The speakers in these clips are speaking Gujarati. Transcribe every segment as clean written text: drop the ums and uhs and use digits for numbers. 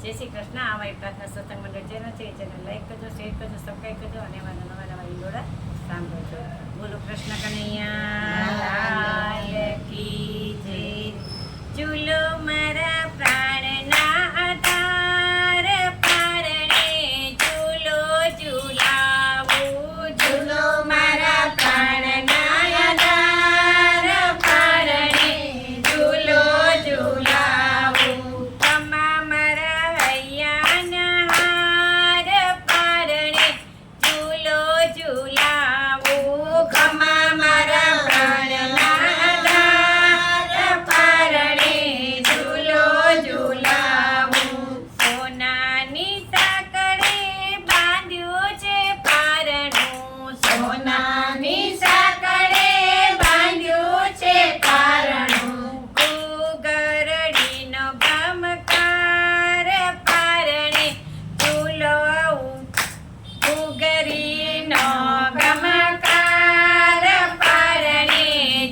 જય શ્રી કૃષ્ણ. આ મારી પ્રાર્થના સત્સંગ મંડળ ચેનલ છે. એ ચેનલ લાઈક કરજો, શેર કરજો, સબસ્ક્રાઈબ કરજો અને અમારા નવા વિડીયો સાંભળજો. બોલો કૃષ્ણ કનૈયા લાલ કી જય. ચૂલો મારા પ્રાણના આધાર પારણે ચૂલો ઝુલાવું. ચૂલો મારા પ્રાણના આધાર પારણે ચૂલો ઝુલાવું. કમા મારા હૈયાના હાર પારણે ચૂલો ઝુલાવું. કમા મારા પ્રાણના આધાર પારણે ચૂલો ઝુલાવું. સોનાની સાંકળે બાંધ્યું છે પારણું. સોનાની સાંકળે બાંધ્યું છે પારણું. ઘૂઘરડીનો ગમકાર પારણે ચૂલો ઘૂઘરીનો ગમકાર પારણે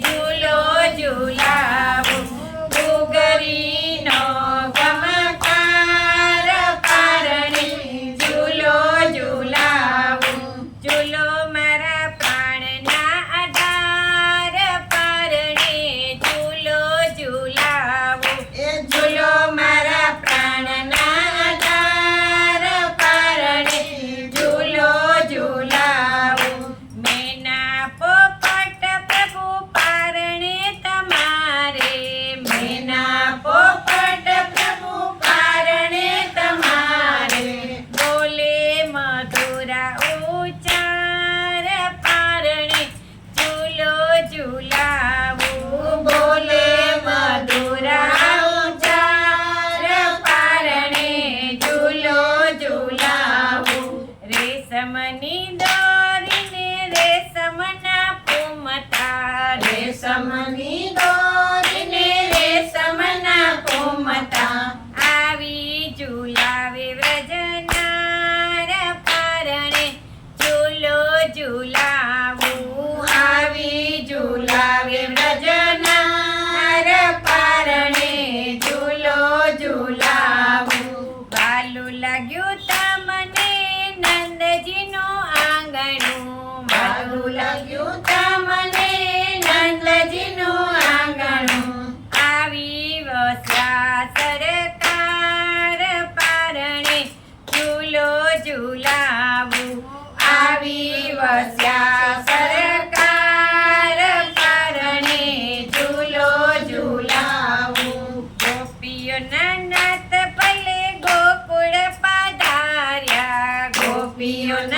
ચૂલો ઝુલાવું. ઘૂઘરીનો ગમકાર પારણે ચૂલો ઝુલાવું. ચૂલો મારા પ્રાણના આધાર પારણે ચૂલો ઝુલાવું. ચૂલો મારા પ્રાણના આધાર પારણે ચૂલો ઝુલાવું. મેના પોપટ પ્રભુ પારણે તમારે. મેના પોપટ પ્રભુ પારણે તમારે. બોલે મધુરા ઉચ્ચાર પારણે ચૂલો ઝુલાવું. બોલે મધુરા ઉચ્ચાર પારણે ચૂલો ઝુલાવું. રેશમની દોરીને રેશમના પૂમતા. રેશમની દોરીને રેશમના પૂમતા. આવી ઝુલાવે વ્રજનાર પારણે ચૂલો ઝુલાવું. આવી ઝુલાવે વ્રજનાર પારણે ચૂલો ઝુલાવું. વાલું લાગ્યું તમને નંદજીનું આંગણું. વાલું લાગ્યું તમને નંદજીનું આંગણું. આવી વસ્યા સરકાર પારણે ચૂલો ઝુલાવું. આવી વસ્યા સરકાર પારણે ચૂલો ઝુલાવું. ગોપીઓના નાથ ભલે ગોકુળ પધાર્યા. ગોપીઓના